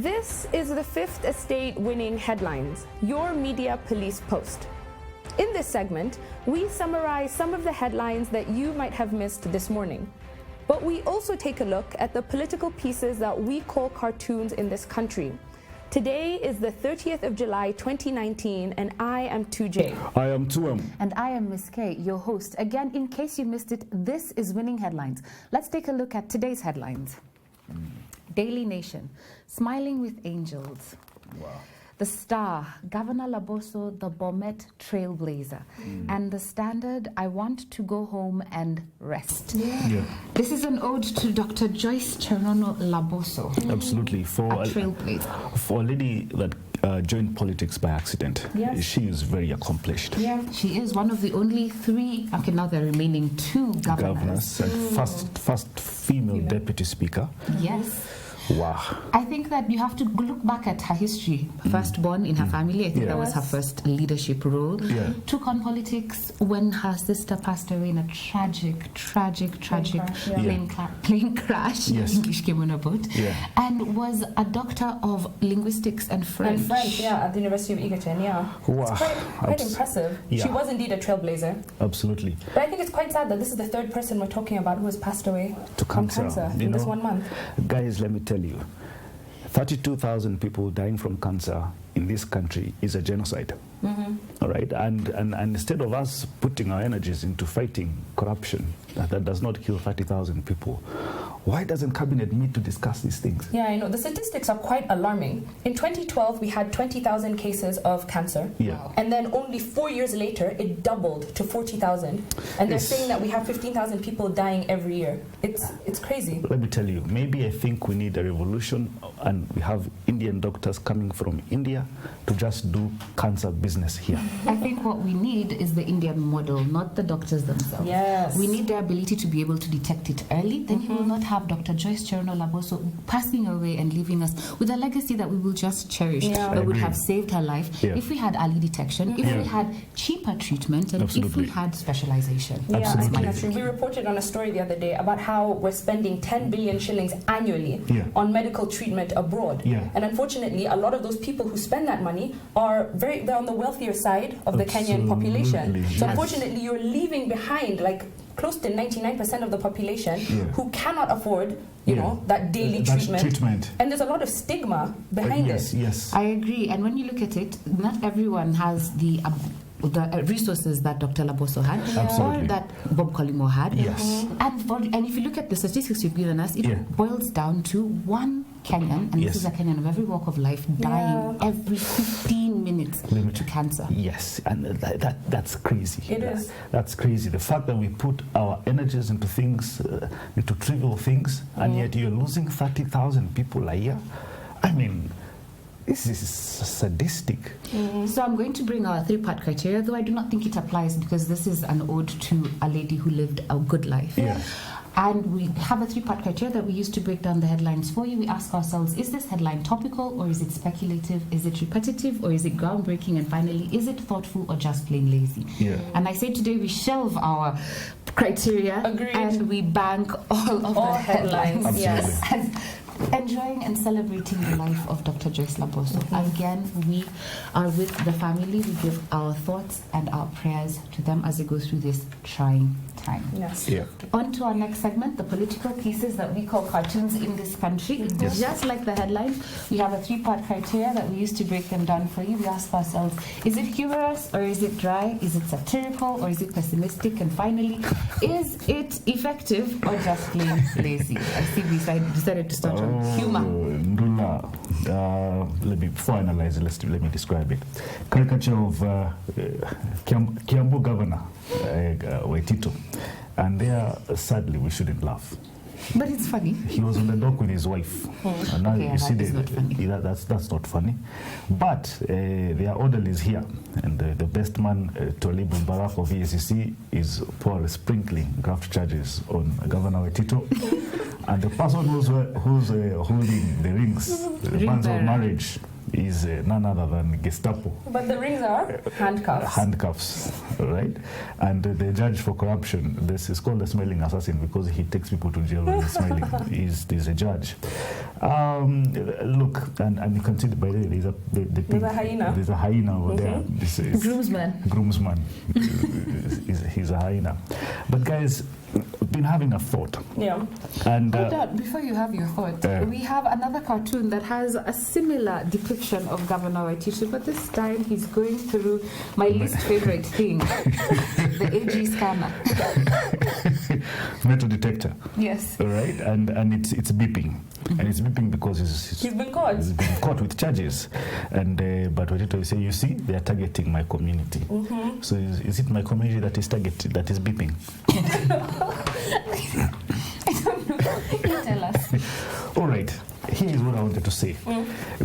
This is the Fifth Estate Winning Headlines, your media police post. In this segment, we summarize some of the headlines that you might have missed this morning. But we also take a look at the political pieces that we call cartoons in this country. Today is the 30th of July 2019, and I am 2J. I am 2M. And I am Miss K, your host. Again, in case you missed it, this is Winning Headlines. Let's take a look at today's headlines. Daily Nation, Smiling with Angels. Wow. The Star, Governor Laboso, the Bomet Trailblazer. And The Standard, I want to go home and rest. Yeah. This is an ode to Dr. Joyce Cherono Laboso. Absolutely. A trailblazer. For a lady that joined politics by accident, Yes. she is very accomplished. Yeah, she is one of the only three, okay, now the remaining two governors. And first female deputy speaker. Yes. Wow. I think that you have to look back at her history. Firstborn in her family, I think that was her first leadership role. Yeah. Took on politics when her sister passed away in a tragic plane crash. Yes. English came on a boat. Yeah. And was a doctor of linguistics and French. And French, at the University of Egerton, Wow. It's quite impressive. Yeah. She was indeed a trailblazer. Absolutely. But I think it's quite sad that this is the third person we're talking about who has passed away To from cancer. in this 1 month. Guys, let me tell you, 32,000 people dying from cancer in this country is a genocide. All right, and instead of us putting our energies into fighting corruption that does not kill 30,000 people, why doesn't cabinet meet to discuss these things? Yeah, I know. The statistics are quite alarming. In 2012, we had 20,000 cases of cancer. Yeah. And then only 4 years later, it doubled to 40,000. And they're saying that we have 15,000 people dying every year. It's crazy. Let me tell you, maybe I think we need a revolution, and we have Indian doctors coming from India to just do cancer business here. I think what we need is the Indian model, not the doctors themselves. Yes. We need the ability to be able to detect it early. Then you will not have Dr. Joyce Cherono Laboso passing away and leaving us with a legacy that we will just cherish, that would have saved her life if we had early detection, if we had cheaper treatment, and if we had specialization. Yeah, I think that's true. We reported on a story the other day about how we're spending 10 billion shillings annually on medical treatment abroad. And unfortunately, a lot of those people who spend that money they're on the wealthier side of the Kenyan population. So unfortunately, you're leaving behind like close to 99% of the population who cannot afford, you know, that daily treatment. And there's a lot of stigma behind it. Yes. I agree. And when you look at it, not everyone has the resources that Dr. Laboso had, or that Bob Collymore had. Yes. And if you look at the statistics you've given us, it boils down to one Kenyan, and this is a Kenyan of every walk of life, dying every 15 minutes to cancer. Yes, and that's crazy. It is. That's crazy. The fact that we put our energies into things, into trivial things, and yet you're losing 30,000 people a year. I mean, this is sadistic. So I'm going to bring our three-part criteria, though I do not think it applies because this is an ode to a lady who lived a good life. And we have a three-part criteria that we use to break down the headlines for you. We ask ourselves, is this headline topical or is it speculative? Is it repetitive or is it groundbreaking? And finally, is it thoughtful or just plain lazy? And I say today we shelve our criteria and we bank all of the headlines. Yes. Enjoying and celebrating the life of Dr. Joyce Laboso. Again, we are with the family. We give our thoughts and our prayers to them as they go through this trying time. Yes. On to our next segment, the political pieces that we call cartoons in this country. Just like the headlines, we have a three-part criteria that we use to break them down for you. We ask ourselves, is it humorous or is it dry? Is it satirical or is it pessimistic? And finally, is it effective or just plain lazy? I see we decided to start on humor. Before I analyze it, let me describe it. Caricature of Kiambu Governor Waitito, and there, sadly, we shouldn't laugh. But it's funny. He was on the dock with his wife. And now you see that's not funny. But there are orderlies here, and the best man to Alibu Barak of EACC is Paul sprinkling graft charges on Governor Waitito. And the person who's holding the rings, the bands of marriage, is none other than Gestapo. But the rings are handcuffs. Handcuffs, right? And the judge for corruption, this is called the smiling assassin because he takes people to jail when he's smiling. He's a judge. Look, and you can see, by the way, there's a hyena. There's a hyena over there. This is groomsman. He's a hyena. But guys, I've been having a thought. Yeah. And Dad, before you have your thought, we have another cartoon that has a similar depiction of Governor Waititu, but this time he's going through my least favorite thing, the AG scanner. Metal detector. Yes. All right, and it's beeping. And it's beeping because he's been caught. He's been caught with charges. And but Waititu will say, you see, they are targeting my community. So is it my community that is targeted, that is beeping? I don't know. You tell us. All right. Here is what I wanted to say.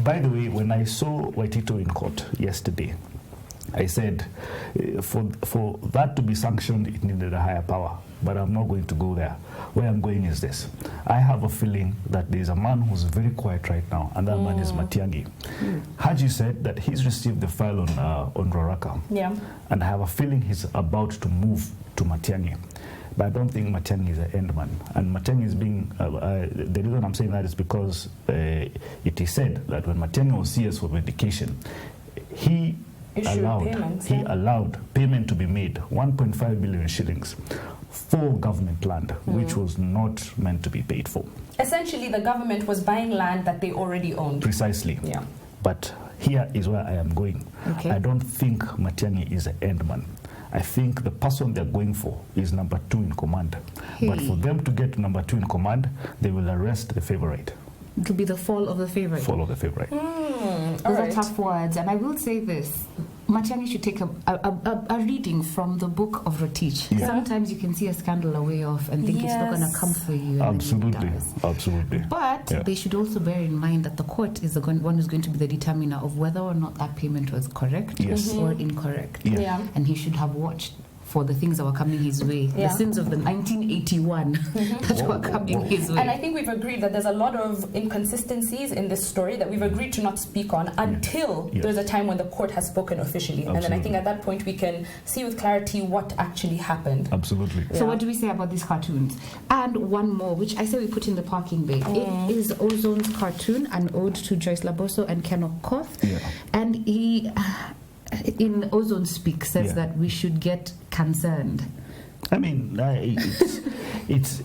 By the way, when I saw Waititu in court yesterday, I said, for that to be sanctioned, it needed a higher power. But I'm not going to go there. Where I'm going is this. I have a feeling that there's a man who's very quiet right now, and that man is Matiangi. Haji said that he's received the file on Roraka. Yeah. And I have a feeling he's about to move to Matiangi. But I don't think Matiangi is an end man. And Matiangi is being, the reason I'm saying that is because it is said that when Matiangi was CS for medication, he allowed payment to be made, 1.5 billion shillings, for government land, which was not meant to be paid for. Essentially, the government was buying land that they already owned. Precisely. Yeah. But here is where I am going. Okay. I don't think Matiangi is an end man. I think the person they're going for is number 2 in command. But for them to get to number 2 in command, they will arrest the favorite. It will be the fall of the favorite. Fall of the favorite. Those are tough words. And I will say this. Matiangi should take a reading from the book of Rotich. Yeah. Sometimes you can see a scandal away off and think it's not going to come for you. Absolutely. Absolutely. But they should also bear in mind that the court is the one who's going to be the determiner of whether or not that payment was correct or incorrect. Yeah. And he should have watched for the things that were coming his way, the sins of the 1981 that were coming his way. And I think we've agreed that there's a lot of inconsistencies in this story that we've agreed to not speak on until there's a time when the court has spoken officially. Absolutely. And then I think at that point we can see with clarity what actually happened. Absolutely. So what do we say about these cartoons? And one more, which I say we put in the parking bay. It is Ozone's cartoon, an ode to Joyce Laboso and Ken Okoth. And he... in Ozone Speak says that we should get concerned. I mean, it's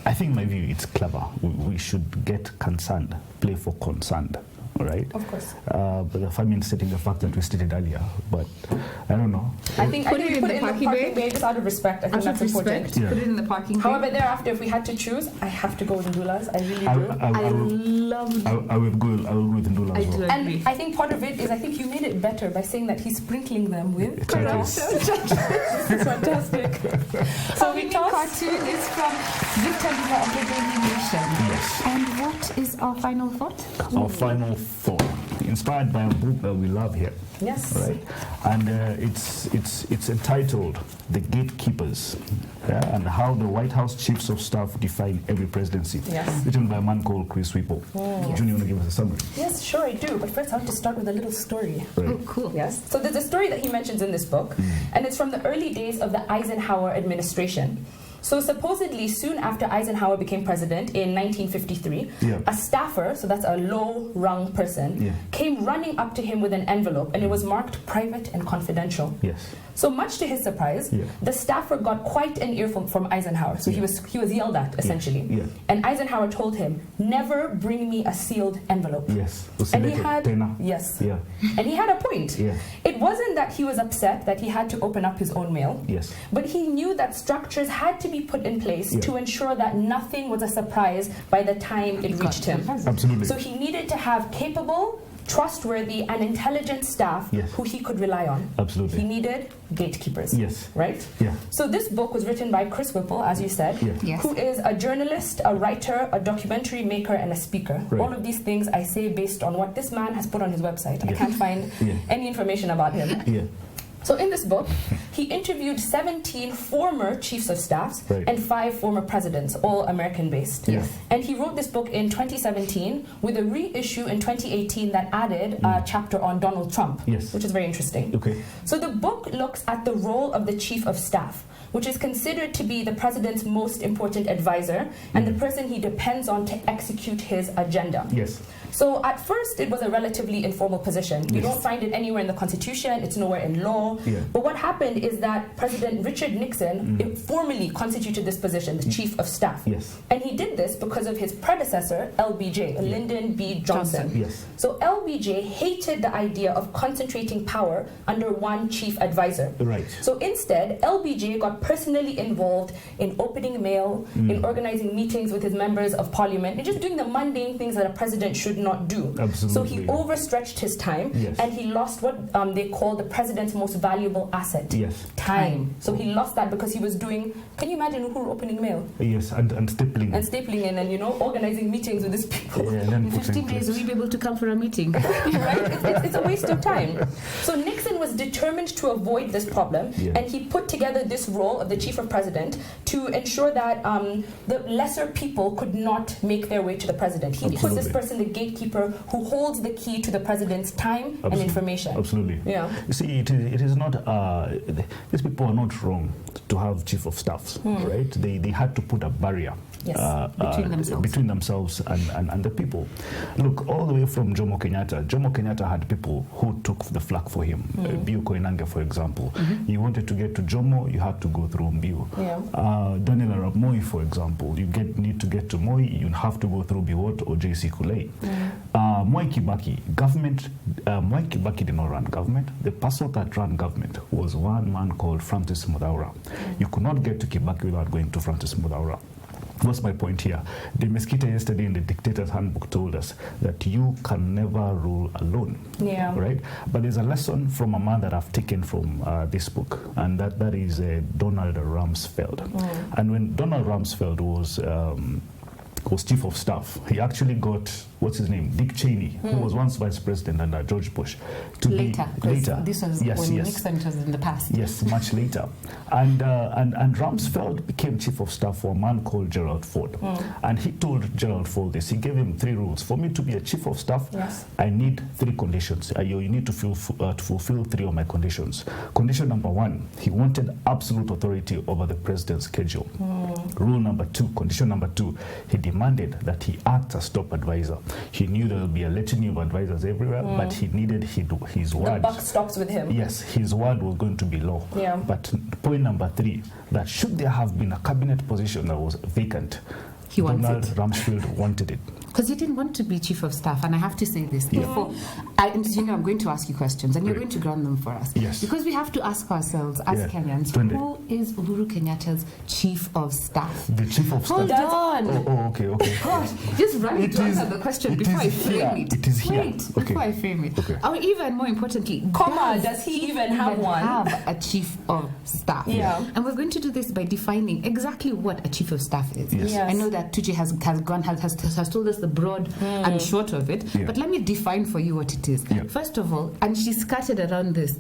I think my view, it's clever. We should get concerned, play for concerned. Right? Of course. But if I mean stating the fact that we stated earlier, but I don't know. I think we put it in the parking bay just out of respect. I think that's important. Put it in the parking bay. However, thereafter, if we had to choose, I have to go with Ndulas. I really do. I will go with Ndulas as well. And I think part of it is I think you made it better by saying that he's sprinkling them with characters. This is fantastic. So we cartoon is from Victor Diva of the Daily Nation. Yes. And what is our final thought? Our final thought, inspired by a book that we love here. Yes. Right. And it's entitled "The Gatekeepers," and how the White House chiefs of staff define every presidency. Yes. Written by a man called Chris Whipple. Junior, you want to give us a summary? Yes, sure, I do. But first, I have to start with a little story. Right. Oh, cool. Yes. So there's a story that he mentions in this book, and it's from the early days of the Eisenhower administration. So supposedly, soon after Eisenhower became president in 1953, a staffer, so that's a low-rung person, came running up to him with an envelope, and it was marked private and confidential. Yes. So much to his surprise, the staffer got quite an earful from Eisenhower. So he was yelled at, essentially. And Eisenhower told him, "Never bring me a sealed envelope." Yes. And he had and he had a point. It wasn't that he was upset that he had to open up his own mail. Yes. But he knew that structures had to be put in place to ensure that nothing was a surprise by the time it reached him. Absolutely. So he needed to have capable, trustworthy, and intelligent staff who he could rely on. Absolutely. He needed gatekeepers. Yes. Right? Yeah. So this book was written by Chris Whipple, as you said, who is a journalist, a writer, a documentary maker, and a speaker. Right. All of these things I say based on what this man has put on his website. I can't find any information about him. So in this book, he interviewed 17 former chiefs of staffs and 5 former presidents, all American-based. Yes. And he wrote this book in 2017 with a reissue in 2018 that added a chapter on Donald Trump, which is very interesting. Okay. So the book looks at the role of the chief of staff, which is considered to be the president's most important advisor and the person he depends on to execute his agenda. Yes. So at first it was a relatively informal position. You don't find it anywhere in the Constitution, it's nowhere in law. But what happened is that President Richard Nixon formally constituted this position, the Chief of Staff. And he did this because of his predecessor, LBJ, Lyndon B. Johnson. So LBJ hated the idea of concentrating power under one chief advisor. So instead, LBJ got personally involved in opening mail, in organizing meetings with his members of parliament, and just doing the mundane things that a president should not do. So he overstretched his time and he lost what they call the president's most valuable asset, time. So he lost that because he was doing, can you imagine UHURU opening mail? Yes, and stapling. And stapling in and, you know, organizing meetings with these people. In 15 days, will you be able to come for a meeting? Right? It's a waste of time. So Nixon was determined to avoid this problem and he put together this role of the chief of president to ensure that the lesser people could not make their way to the president. He put this person, the gatekeeper, who holds the key to the president's time and information. Absolutely. Yeah. You see, it is not, these people are not wrong to have chief of staffs, right? They had to put a barrier between themselves and the people. Look, all the way from Jomo Kenyatta had people who took the flak for him. Bio Koinange, for example. You wanted to get to Jomo, you had to go through Mbio. Daniel Arap Moi, for example, you need to get to Moi, you have to go through Biwot or JC Kulei. Mwai Kibaki, Mwai Kibaki did not run government. The person that ran government was one man called Francis Mudaura. You could not get to Kibaki without going to Francis Mudaura. What's my point here? The Mesquita yesterday in the Dictator's Handbook told us that you can never rule alone, right? But there's a lesson from a man that I've taken from this book, and that is Donald Rumsfeld. And when Donald Rumsfeld was chief of staff, he actually got, what's his name, Dick Cheney, who was once vice president under George Bush. Later. This was when Nixon was in the past. Yes, much later. And Rumsfeld became chief of staff for a man called Gerald Ford. And he told Gerald Ford this. He gave him 3 rules. For me to be a chief of staff, I need 3 conditions. You need to fulfill 3 of my conditions. Condition number 1, he wanted absolute authority over the president's schedule. Rule number 2, condition number 2, he demanded that he act as top advisor. He knew there would be a litany of advisors everywhere, but he needed his word. The buck stops with him. Yes, his word was going to be law. But point number 3, that should there have been a cabinet position that was vacant, Donald Rumsfeld wanted it. Because he didn't want to be chief of staff, and I have to say this before. I'm going to ask you questions, and you're going to ground them for us. Because we have to ask ourselves, as Kenyans, who is Uhuru Kenyatta's chief of staff? The chief of staff. Hold on. Okay. Gosh, just run to answer the question before I frame it. It is here. Wait, before I frame it. Or even more importantly, does he even have one? Have a chief of staff? And we're going to do this by defining exactly what a chief of staff is. I know that Tuji has told us the broad and short of it, but let me define for you what it is. First of all, and she skirted around this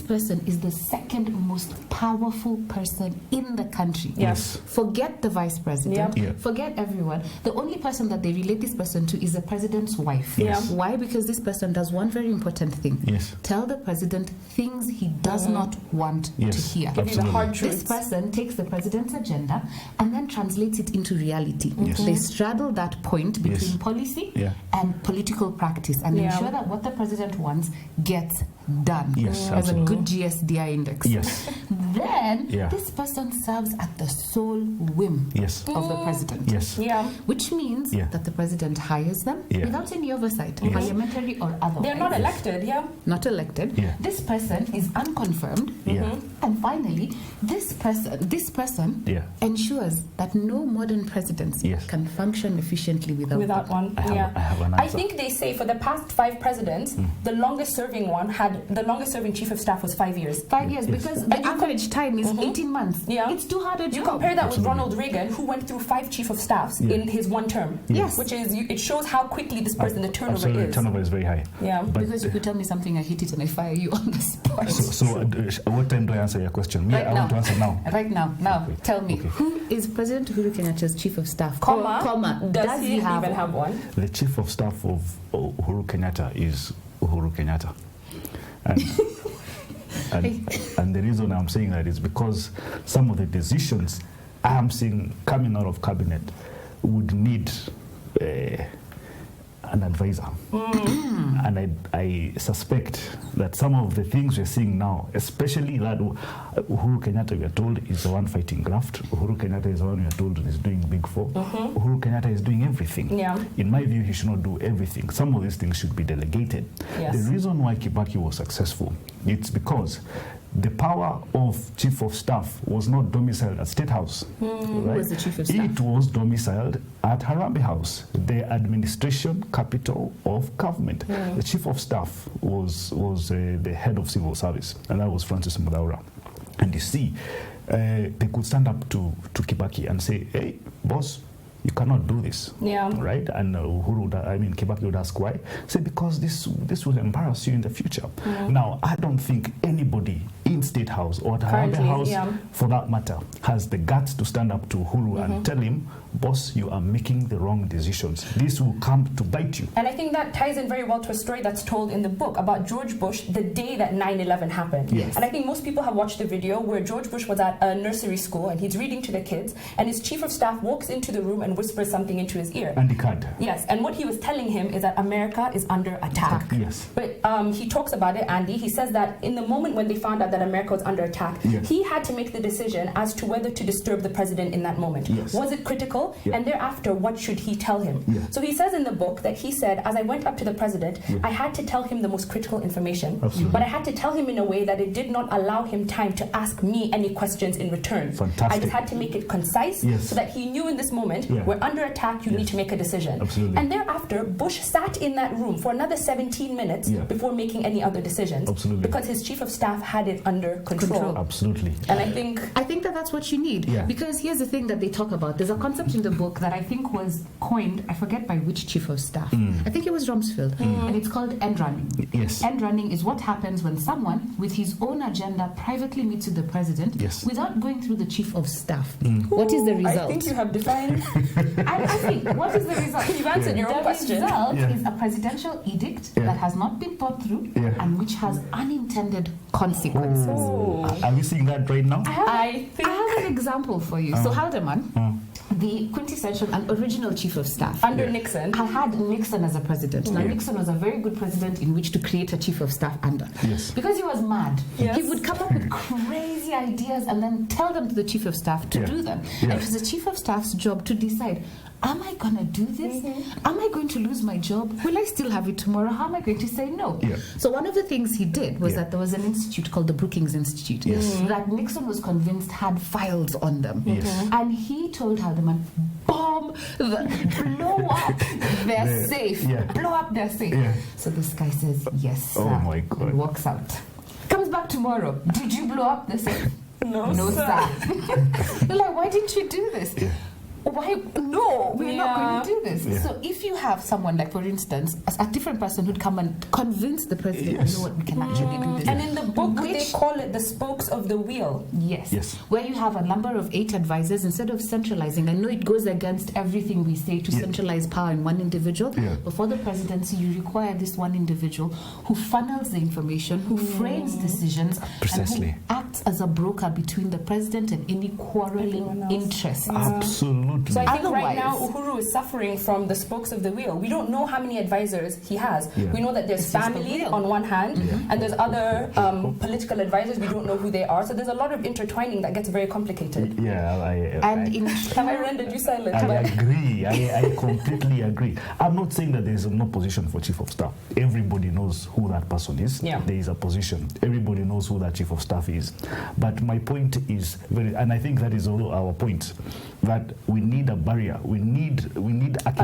person is the second most powerful person in the country. Forget the vice president, forget everyone. The only person that they relate this person to is the president's wife. Why? Because this person does one very important thing. Tell the president things he does not want to hear. Give you the hard This truths. person takes the president's agenda and then translates it into reality. They straddle that point between policy and political practice and ensure that what the president wants gets done. As a good GSDI index. Then this person serves at the sole whim of the president. Which means that the president hires them without any oversight, parliamentary or otherwise. They're not elected, Not elected. This person is unconfirmed. And finally, this person ensures that no modern presidency can function efficiently without one. I have an answer. I think they say for the past 5 presidents, the longest serving one had had the longest serving chief of staff was 5 years. 5 years, because the average time is 18 months. Yeah. It's too hard a job. You compare that with Ronald Reagan, who went through 5 chief of staffs in his one term. Yes. Which is, it shows how quickly this person, the turnover is. Turnover is very high. Yeah. But because you could tell me something, I hit it and I fire you on the spot. So what time do I answer your question? Right I want to answer now. Right now. Okay. Tell me, Okay. who is President Uhuru Kenyatta's chief of staff? Does he even have one? The chief of staff of Uhuru Kenyatta is Uhuru Kenyatta. And the reason I'm saying that is because some of the decisions I am seeing coming out of cabinet would need an advisor. And I suspect that some of the things we're seeing now, especially that Uhuru Kenyatta, we are told, is the one fighting graft. Uhuru Kenyatta is the one we are told is doing Big Four. Uhuru Kenyatta is doing everything. Yeah. In my view, he should not do everything. Some of these things should be delegated. Yes. The reason why Kibaki was successful, it's because the power of chief of staff was not domiciled at State House. Right? Who was the chief of staff? It was domiciled at Harambee House, the administration capital of government. The chief of staff was the head of civil service, and that was Francis Mudaura. And you see, they could stand up to Kibaki and say, hey, boss, you cannot do this. Yeah. Right? And Kibaki would ask why. Say, because this will embarrass you in the future. Now, I don't think anybody in State House or at Harambee House, for that matter, has the guts to stand up to Uhuru and tell him, boss, you are making the wrong decisions. This will come to bite you. And I think that ties in very well to a story that's told in the book about George Bush the day that 9/11 happened. Yes. And I think most people have watched the video where George Bush was at a nursery school and he's reading to the kids, and his chief of staff walks into the room and whispers something into his ear. And he can't. Yes, and what he was telling him is that America is under attack. Yes. But he talks about it, Andy. He says that in the moment when they found out that America was under attack, he had to make the decision as to whether to disturb the president in that moment. Yes. Was it critical? And thereafter, what should he tell him? So he says in the book that he said, as I went up to the president, I had to tell him the most critical information. Absolutely. But I had to tell him in a way that it did not allow him time to ask me any questions in return. Fantastic. I just had to make it concise so that he knew in this moment, we're under attack, you need to make a decision. Absolutely. And thereafter, Bush sat in that room for another 17 minutes before making any other decisions. Absolutely. Because his chief of staff had it under control. Absolutely. And I think that that's what you need. Because here's the thing that they talk about. There's a concept in the book that I think was coined, I forget by which chief of staff. I think it was Rumsfeld. And it's called end running. Yes. End running is what happens when someone with his own agenda privately meets with the president without going through the chief of staff. What is the result? I think you have defined. I think, what is the result? You've answered your own question. The result is a presidential edict that has not been thought through and which has unintended consequences. Are we seeing that right now? I have an example for you. So Haldeman, the quintessential and original chief of staff under Nixon, I had Nixon as a president. Now Nixon was a very good president in which to create a chief of staff under. Because he was mad. He would come up with crazy ideas and then tell them to the chief of staff to do them. And it was the chief of staff's job to decide, am I going to do this? Am I going to lose my job? Will I still have it tomorrow? How am I going to say no? So one of the things he did was that there was an institute called the Brookings Institute that Nixon was convinced had files on them. And he told Haldeman, blow up their safe. Blow up their safe. So this guy says, yes, sir. Oh my God. And walks out. Comes back tomorrow. Did you blow up the safe? No, sir. They're like, why didn't you do this? Why? No, we're not going to do this. So if you have someone like, for instance, a different person who'd come and convince the president, you know what, we can actually do this. And in the book, they call it the spokes of the wheel. Yes. Where you have a number of 8 advisors, instead of centralizing. I know it goes against everything we say to centralize power in one individual. But for the presidency, you require this one individual who funnels the information, who frames decisions, and who acts as a broker between the president and any quarreling interests. Absolutely. So I think right now Uhuru is suffering from the spokes of the wheel. We don't know how many advisors he has. We know that there's family on one hand, and there's other political advisors. We don't know who they are. So there's a lot of intertwining that gets very complicated. Have I rendered you silent? I agree. I completely agree. I'm not saying that there is no position for chief of staff. Everybody knows who that person is. There is a position. Everybody knows who that chief of staff is. But my point is and I think that is also our point, that we need a barrier. We need a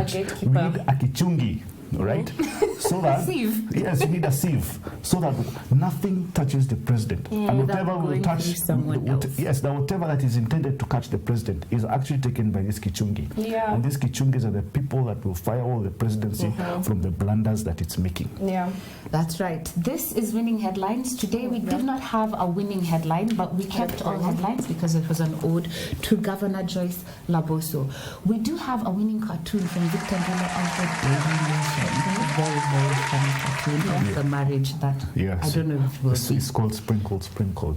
gatekeeper. We need a kichungi right? So that sieve. Yes, you need a sieve, so that nothing touches the president, and whatever will touch someone else. Whatever that is intended to catch the president is actually taken by this kichungi. Yeah. And these kichungis are the people that will firewall the presidency from the blunders that it's making. Yeah, that's right. This is Winning Headlines. Today we did not have a winning headline, but we kept all headlines because it was an ode to Governor Joyce Laboso. We do have a winning cartoon from Victor Ngele of the Daily Nation. Very, very funny cartoon of the marriage that I don't know if it will be. It's called Sprinkled. Sprinkle.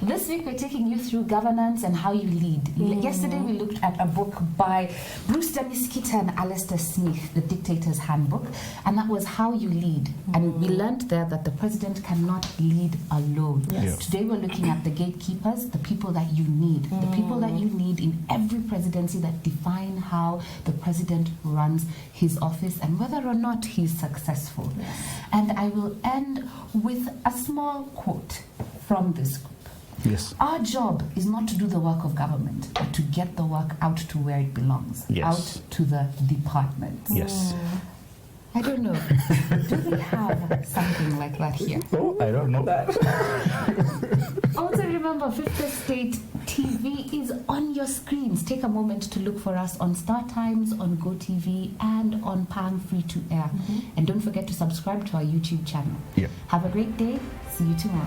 This week we're taking you through governance and how you lead. Yesterday we looked at a book by Bruce Damiskita and Alistair Smith, The Dictator's Handbook, and that was How You Lead. And we learned there that the president cannot lead alone. Today we're looking at the gatekeepers, the people that you need, the people that you need in every presidency that define how the president runs his office and whether or not he's successful. And I will end with a small quote from this group. Yes. Our job is not to do the work of government, but to get the work out to where it belongs, out to the departments. Yes. I don't know. Do we have something like that here? Oh, I don't know. Also remember, Fifth Estate TV is on your screens. Take a moment to look for us on Star Times, on GoTV, and on Pang Free to Air. And don't forget to subscribe to our YouTube channel. Have a great day. See you tomorrow.